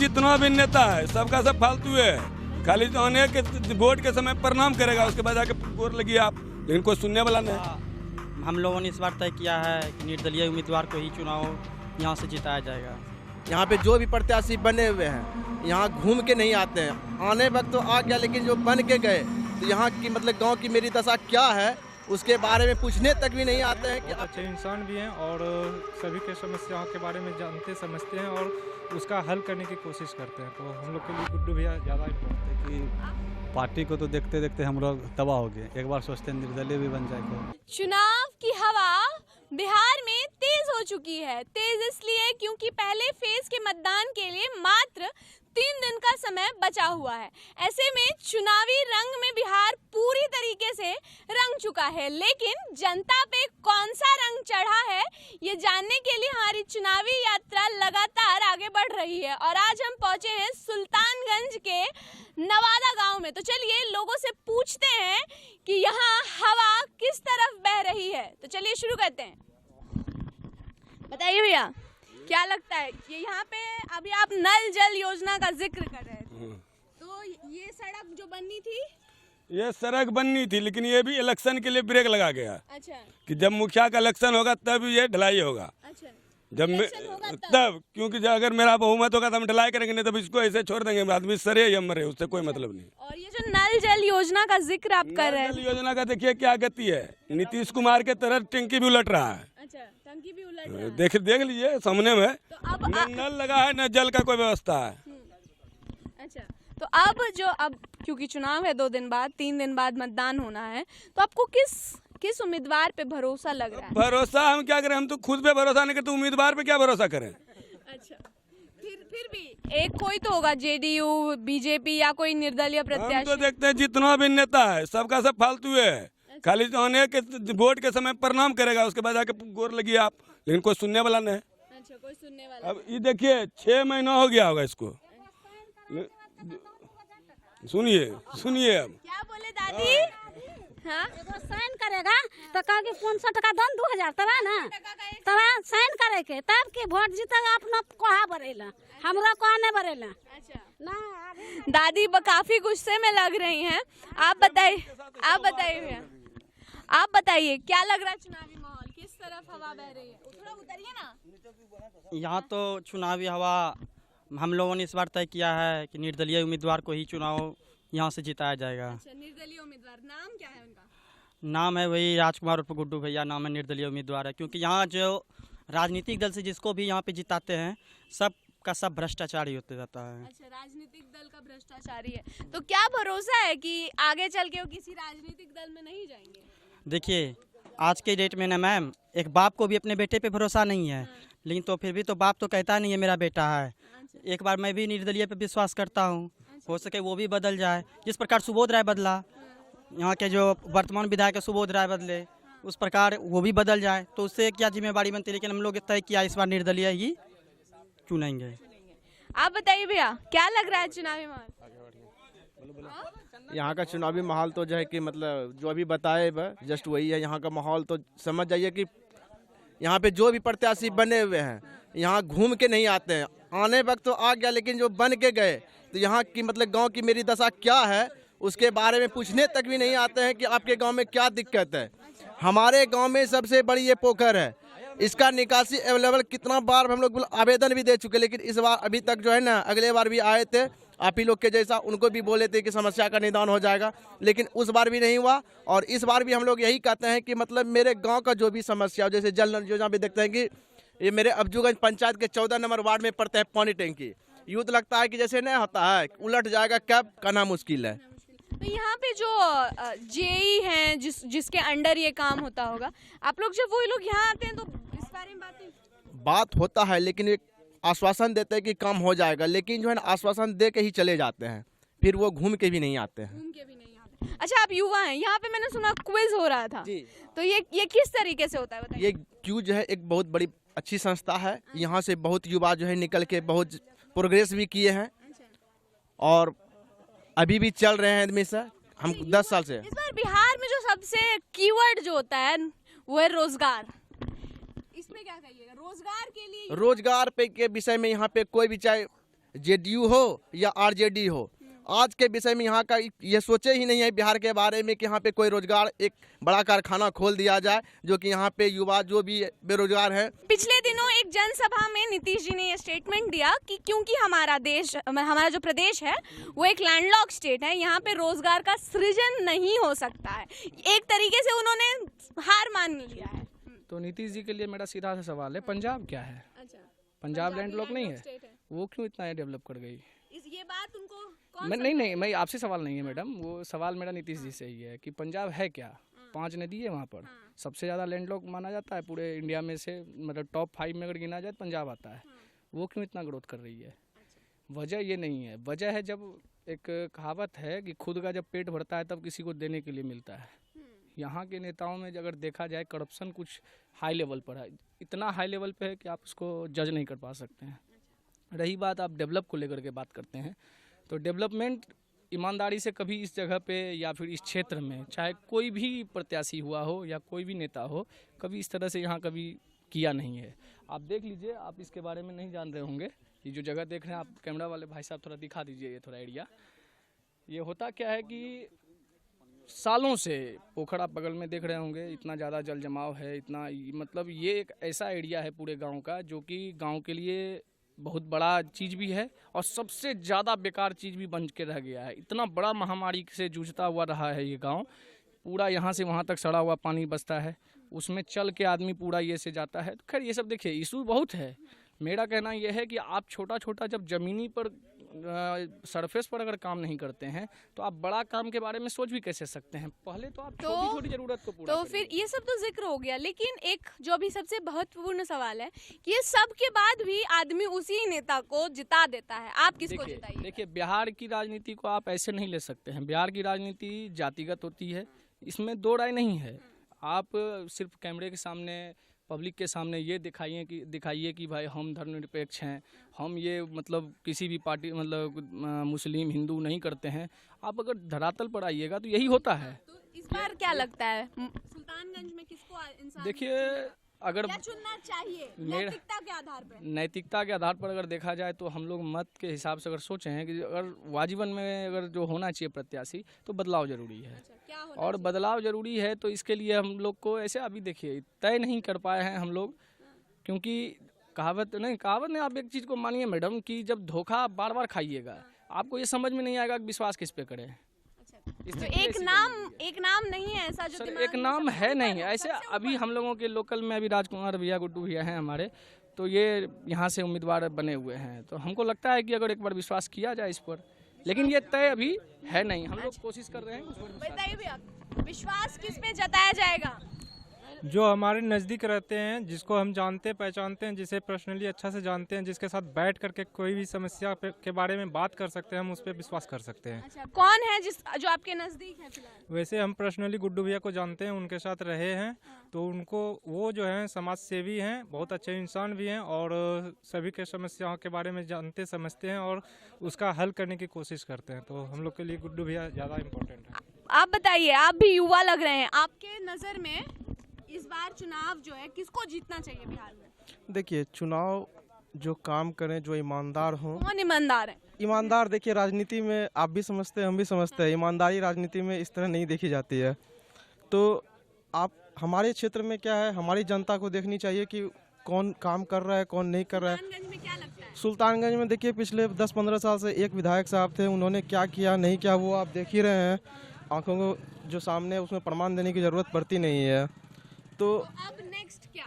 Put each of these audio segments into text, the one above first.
जितना भी नेता है सबका सब फालतू है। खाली तो आने के वोट के समय प्रणाम करेगा, उसके बाद आके गोर लगी आप, लेकिन कोई सुनने वाला नहीं। हम लोगों ने इस बार तय किया है कि निर्दलीय उम्मीदवार को ही चुनाव यहाँ से जिताया जाएगा। यहाँ पे जो भी प्रत्याशी बने हुए हैं यहाँ घूम के नहीं आते हैं। आने वक्त तो आ गया, लेकिन जो बन के गए तो यहाँ की मतलब गांव की मेरी दशा क्या है उसके बारे में पूछने तक भी नहीं आते हैं। कि अच्छे इंसान भी हैं और सभी के समस्याओं के बारे में जानते समझते हैं और उसका हल करने की कोशिश करते हैं। तो हम लोग के लिए गुड्डू भैया ज़्यादा इम्पोर्टेंट है कि पार्टी को तो देखते देखते हम लोग तबाह हो गए। एक बार सोचते हैं निर्दलीय भी बन जाए। चुनाव की हवा बिहार में तेज हो चुकी है। तेज इसलिए क्योंकि पहले फेज के मतदान के लिए मात्र 3 दिन का समय बचा हुआ है। ऐसे में चुनावी रंग में बिहार पूरी तरीके से रंग चुका है, लेकिन जनता पे कौन सा रंग चढ़ा है ये जानने के लिए हमारी चुनावी यात्रा लगातार आगे बढ़ रही है। और आज हम पहुंचे हैं सुल्तानगंज के नवादा गांव में। तो चलिए लोगों से पूछते हैं कि यहाँ हवा किस तरफ बह रही है। तो चलिए शुरू करते हैं। बताइए भैया, क्या लगता है ये यहाँ पे अभी आप नल जल योजना का जिक्र कर रहे थे, तो ये सड़क जो बननी थी, ये सड़क बननी थी, लेकिन ये भी इलेक्शन के लिए ब्रेक लगा गया। अच्छा, कि जब मुखिया का इलेक्शन होगा तब ये ढलाई होगा। अच्छा, जब तब क्योंकि जब अगर मेरा बहुमत होगा तो हम ढलाई करेंगे, नहीं तब इसको ऐसे छोड़ देंगे। आदमी सरे या मरे, उससे कोई मतलब नहीं। और ये जो नल जल योजना का जिक्र आप कर रहे हैं, नल योजना का देखिए क्या गति है। नीतीश कुमार के तरह टंकी भी उलट रहा है। अच्छा, टंकी भी उलट रहा है। देख लीजिए सामने में, तो अब न नल लगा है न जल का कोई व्यवस्था है। अच्छा, तो अब क्योंकि चुनाव है 2 दिन बाद, 3 दिन बाद मतदान होना है, तो आपको किस उम्मीदवार पे भरोसा लग रहा है? भरोसा हम क्या करें, हम तो खुद पे भरोसा नहीं करते, उम्मीदवार पे क्या भरोसा करें। अच्छा, फिर भी एक कोई तो होगा, जेडीयू, बीजेपी या कोई निर्दलीय हम प्रत्याशी। तो देखते हैं जितना भी नेता है सबका सब फालतू है। खाली तो आने के वोट के समय प्रणाम करेगा, उसके बाद आके गोर लगी आप, लेकिन कोई सुनने वाला नहीं। अच्छा, कोई सुनने वाला। अब ये देखिए 6 महीना हो गया होगा इसको। सुनिए अब क्या बोले दादी? हाँ? साइन करेगा तो कहोगे 500 टका दम 2000 तबा ना, तबा साइन करे के तब के वोट जीतेगा। अपना कहा बरेला, हमरा कहा नहीं बरेला। अच्छा, ना दादी काफी गुस्से में लग रही हैं। आप बताइए आप बताइए क्या लग रहा है चुनावी माहौल, किस तरफ हवा बह रही है? थोड़ा उतरिए ना। यहाँ तो चुनावी हवा हम लोगों ने इस बार तय किया है कि निर्दलीय उम्मीदवार को ही चुनाव यहाँ से जिताया जाएगा। अच्छा, निर्दलीय उम्मीदवार, नाम क्या है उनका? नाम है वही राजकुमार उर्फ गुड्डू भैया, नाम है निर्दलीय उम्मीदवार है। क्योंकि यहाँ जो राजनीतिक दल से जिसको भी यहाँ पे जिताते हैं सब का सब भ्रष्टाचार ही होते जाता है। अच्छा, राजनीतिक दल का भ्रष्टाचारी है, तो क्या भरोसा है कि आगे चल के वो किसी राजनीतिक दल में नहीं जाएंगे? देखिए आज के डेट में ना मैम, एक बाप को भी अपने बेटे पे भरोसा नहीं है। लेकिन तो फिर भी तो बाप तो कहता नहीं है मेरा बेटा है। एक बार मैं भी निर्दलीय पे विश्वास करता हूँ, हो सके वो भी बदल जाए। जिस प्रकार सुबोध राय बदला, यहाँ के जो वर्तमान विधायक सुबोध राय बदले, उस प्रकार वो भी बदल जाए तो उससे क्या जिम्मेवारी बनती है। लेकिन हम लोग तय किया इस बार निर्दलीय ही चुनेंगे। आप बताइए भैया, क्या लग रहा है चुनावी माहौल? यहाँ का चुनावी माहौल तो जो है कि मतलब जो अभी बताए जस्ट वही है। यहाँ का माहौल तो समझ जाइए कि यहाँ पे जो भी प्रत्याशी बने हुए हैं यहाँ घूम के नहीं आते हैं। आने वक्त तो आ गया, लेकिन जो बन के गए तो यहाँ की मतलब गांव की मेरी दशा क्या है उसके बारे में पूछने तक भी नहीं आते हैं कि आपके गांव में क्या दिक्कत है। हमारे गांव में सबसे बड़ी ये पोखर है, इसका निकासी अवेलेबल कितना बार हम लोग आवेदन भी दे चुके, लेकिन इस बार अभी तक जो है ना, अगले बार भी आए थे आप ही लोग के जैसा, उनको भी बोले थे कि समस्या का निदान हो जाएगा, लेकिन उस बार भी नहीं हुआ। और इस बार भी हम लोग यही कहते हैं कि मतलब मेरे गांव का जो भी समस्या, जैसे जल योजना भी देखते हैं कि ये मेरे अब्जूगंज पंचायत के 14 नंबर वार्ड में पड़ता है पानी टैंकी। यूँ तो लगता है कि जैसे नहीं होता है, उलट जाएगा कब कहना मुश्किल है। तो यहाँ पे जो जेई हैं जिसके अंडर ये काम होता होगा, आप लोग जब वही लोग यहाँ आते हैं तो इस बारे में बात होता है, लेकिन एक आश्वासन देते हैं कि काम हो जाएगा, लेकिन जो है ना आश्वासन दे के ही चले जाते हैं, फिर वो घूम के भी नहीं आते हैं। अच्छा, आप युवा हैं, यहाँ पे मैंने सुना क्विज हो रहा था जी, तो ये किस तरीके से होता है बताइए? ये क्यूज है एक बहुत बड़ी अच्छी संस्था है। यहाँ से बहुत युवा जो है निकल के बहुत प्रोग्रेस भी किए हैं और अभी भी चल रहे हैं एडमिशन। हम 10 साल से। इस बार बिहार में जो सबसे कीवर्ड जो होता है वो है रोजगार। इसमें क्या कहिएगा रोजगार के लिए? रोजगार पे के विषय में यहाँ पे कोई भी चाहे जेडीयू हो या आरजेडी हो, आज के विषय में यहाँ का ये सोचे ही नहीं है बिहार के बारे में कि यहाँ पे कोई रोजगार एक बड़ा कारखाना खोल दिया जाए, जो कि यहाँ पे युवा जो भी बेरोजगार हैं। पिछले दिनों एक जनसभा में नीतीश जी ने ये स्टेटमेंट दिया कि क्योंकि हमारा जो प्रदेश है वो एक लैंडलॉक स्टेट है, यहाँ पे रोजगार का सृजन नहीं हो सकता है। एक तरीके से उन्होंने हार मान लिया है। तो नीतीश जी के लिए मेरा सीधा सा सवाल है, पंजाब क्या है? पंजाब लैंडलॉक नहीं है, वो क्यों इतना डेवलप कर गई? ये बात उनको नहीं, मैं आपसे सवाल नहीं है मैडम, वो सवाल मेरा नीतीश जी से ही है कि पंजाब है क्या? 5 नदी है वहाँ पर, सबसे ज़्यादा लैंडलॉक माना जाता है पूरे इंडिया में से, मतलब टॉप 5 में अगर गिना जाए तो पंजाब आता है। वो क्यों इतना ग्रोथ कर रही है? वजह ये नहीं है, वजह है जब एक कहावत है कि खुद का जब पेट भरता है तब किसी को देने के लिए मिलता है। यहाँ के नेताओं में अगर देखा जाए करप्शन कुछ हाई लेवल पर है, इतना हाई लेवल पे है कि आप उसको जज नहीं कर पा सकते हैं। रही बात आप डेवलप को लेकर के बात करते हैं, तो डेवलपमेंट ईमानदारी से कभी इस जगह पे या फिर इस क्षेत्र में चाहे कोई भी प्रत्याशी हुआ हो या कोई भी नेता हो, कभी इस तरह से यहाँ कभी किया नहीं है। आप देख लीजिए, आप इसके बारे में नहीं जान रहे होंगे, ये जो जगह देख रहे हैं आप, कैमरा वाले भाई साहब थोड़ा दिखा दीजिए ये थोड़ा एरिया। ये होता क्या है कि सालों से पोखर आप बगल में देख रहे होंगे, इतना ज़्यादा जल जमाव है, इतना मतलब ये एक ऐसा एरिया है पूरे गाँव का जो कि गाँव के लिए बहुत बड़ा चीज़ भी है और सबसे ज़्यादा बेकार चीज़ भी बन के रह गया है। इतना बड़ा महामारी से जूझता हुआ रहा है ये गांव, पूरा यहाँ से वहाँ तक सड़ा हुआ पानी बसता है, उसमें चल के आदमी पूरा ये से जाता है। तो खैर ये सब देखिए इशू बहुत है। मेरा कहना यह है कि आप छोटा छोटा जब ज़मीनी पर सरफेस पर अगर काम नहीं करते हैं तो आप बड़ा काम के बारे में सोच भी कैसे सकते हैं? पहले तो आप छोटी छोटी जरूरत को पूरा करिए। फिर ये सब तो जिक्र हो गया, लेकिन एक जो अभी सबसे महत्वपूर्ण सवाल है कि ये सब के बाद भी आदमी उसी नेता को जिता देता है। आप किसको जिताइए? देखिए, बिहार की राजनीति को आप ऐसे नहीं ले सकते हैं। बिहार की राजनीति जातिगत होती है, इसमें दो राय नहीं है। आप सिर्फ कैमरे के सामने, पब्लिक के सामने ये दिखाइए कि भाई हम धर्मनिरपेक्ष हैं, हम ये मतलब किसी भी पार्टी मतलब मुस्लिम हिंदू नहीं करते हैं। आप अगर धरातल पर आइएगा तो यही होता है। तो इस बार क्या लगता है सुल्तानगंज में किसको इंसान देखिए, अगर क्या चुनना चाहिए नैतिकता के आधार पर? नैतिकता के आधार पर अगर देखा जाए तो हम लोग मत के हिसाब से अगर सोचें हैं कि अगर वाजिबन में अगर जो होना चाहिए प्रत्याशी, तो बदलाव जरूरी है। और बदलाव जरूरी है तो इसके लिए हम लोग को ऐसे अभी देखिए तय नहीं कर पाए हैं हम लोग, क्योंकि कहावत नहीं, आप एक चीज़ को मानिए मैडम कि जब धोखा बार बार खाइएगा आपको ये समझ में नहीं आएगा कि विश्वास किस पे करें। तो एक नाम नहीं है ऐसा जो एक नाम है नहीं ऐसे। अभी हम लोगों के लोकल में अभी राजकुमार भैया, गुड्डू भैया हैं हमारे, तो ये यहाँ से उम्मीदवार बने हुए हैं। तो हमको लगता है कि अगर एक बार विश्वास किया जाए इस पर, लेकिन ये तय अभी है नहीं। हम लोग कोशिश कर रहे हैं। बताइए भैया, विश्वास किस पे जताया जाएगा? जो हमारे नज़दीक रहते हैं, जिसको हम जानते पहचानते हैं, जिसे पर्सनली अच्छा से जानते हैं, जिसके साथ बैठ करके कोई भी समस्या के बारे में बात कर सकते हैं, हम उस पर विश्वास कर सकते हैं। अच्छा, कौन है जो आपके नज़दीक है फिलहाल? वैसे हम पर्सनली गुड्डू भैया को जानते हैं, उनके साथ रहे हैं, तो उनको वो जो है समाज सेवी हैं, बहुत अच्छे इंसान भी हैं और सभी के समस्याओं के बारे में जानते समझते हैं और उसका हल करने की कोशिश करते हैं। तो हम लोग के लिए गुड्डू भैया ज़्यादा इम्पोर्टेंट है। आप बताइए, आप भी युवा लग रहे हैं, आपके नज़र में इस बार चुनाव जो है किसको जीतना चाहिए बिहार में? देखिए, चुनाव जो काम करें, जो ईमानदार हों। कौन ईमानदार है? ईमानदार देखिए, राजनीति में आप भी समझते हैं, हम भी समझते हैं, ईमानदारी राजनीति में इस तरह नहीं देखी जाती है। तो आप हमारे क्षेत्र में क्या है, हमारी जनता को देखनी चाहिए कि कौन काम कर रहा है, कौन नहीं कर रहा है। सुल्तानगंज में क्या लगता है? सुल्तानगंज में देखिए, पिछले 10-15 साल से एक विधायक साहब थे, उन्होंने क्या किया नहीं किया वो आप देख ही रहे हैं। आंखों को जो सामने, उसमें प्रमाण देने की ज़रूरत पड़ती नहीं है। तो अब नेक्स्ट क्या?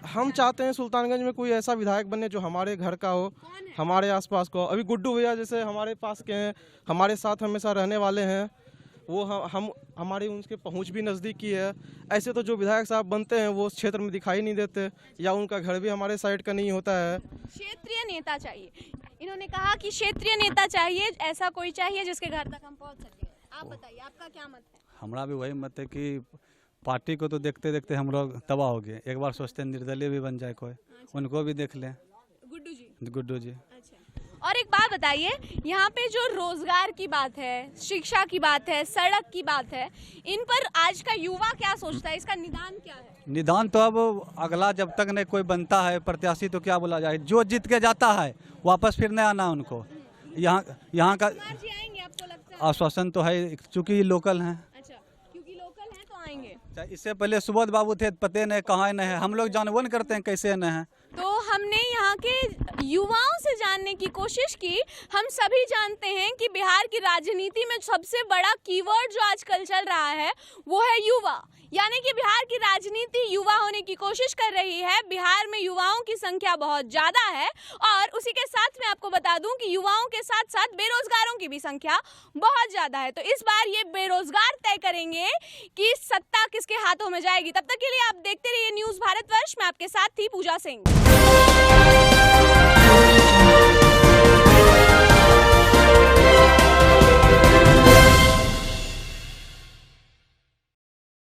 हम चाहते हैं सुल्तानगंज में कोई ऐसा विधायक बने जो हमारे घर का हो, हमारे आसपास को। अभी गुड्डू भैया जैसे हमारे पास के हैं, हमारे साथ हमेशा रहने वाले हैं, वो हम हमारी उनके पहुंच भी नज़दीक की है। ऐसे तो जो विधायक साहब बनते हैं वो उस क्षेत्र में दिखाई नहीं देते, या उनका घर भी हमारे साइड का नहीं होता है। क्षेत्रीय नेता चाहिए, इन्होंने कहा कि क्षेत्रीय नेता चाहिए, ऐसा कोई चाहिए जिसके घर तक हम पहुँच सके। आप बताइए, आपका क्या मत है? हमारा भी वही मत है कि पार्टी को तो देखते देखते हम लोग तबाह हो गए। एक बार सोचते हैं निर्दलीय भी बन जाए कोई, उनको भी देख लें। गुड्डू जी। अच्छा, और एक बात बताइए, यहाँ पे जो रोजगार की बात है, शिक्षा की बात है, सड़क की बात है, इन पर आज का युवा क्या सोचता है, इसका निदान क्या है? निदान तो अब अगला जब तक नहीं कोई बनता है प्रत्याशी तो क्या बोला जाए, जो जीत के जाता है वापस फिर नहीं आना उनको। यहाँ का जी आएंगे आपको लगता है? आश्वासन तो है, चूँकि ये लोकल हैं। अच्छा, क्योंकि लोकल हैं तो आएंगे। इससे पहले सुबोध बाबू थे, पते नहीं कहाँ नहीं है, हम लोग जानवर करते हैं कैसे नहीं है। तो हमने यहाँ के युवाओं से जानने की कोशिश की। हम सभी जानते हैं कि बिहार की राजनीति में सबसे बड़ा कीवर्ड जो आजकल चल रहा है वो है युवा, यानी कि बिहार की राजनीति युवा होने की कोशिश कर रही है। बिहार में युवाओं की संख्या बहुत ज़्यादा है और उसी के साथ मैं आपको बता दूं कि युवाओं के साथ साथ बेरोजगारों की भी संख्या बहुत ज़्यादा है। तो इस बार ये बेरोजगार तय करेंगे कि सत्ता किसके हाथों में जाएगी। तब तक के लिए आप देखते रहिए न्यूज़ भारतवर्ष। मैं आपके साथ थी पूजा सिंह।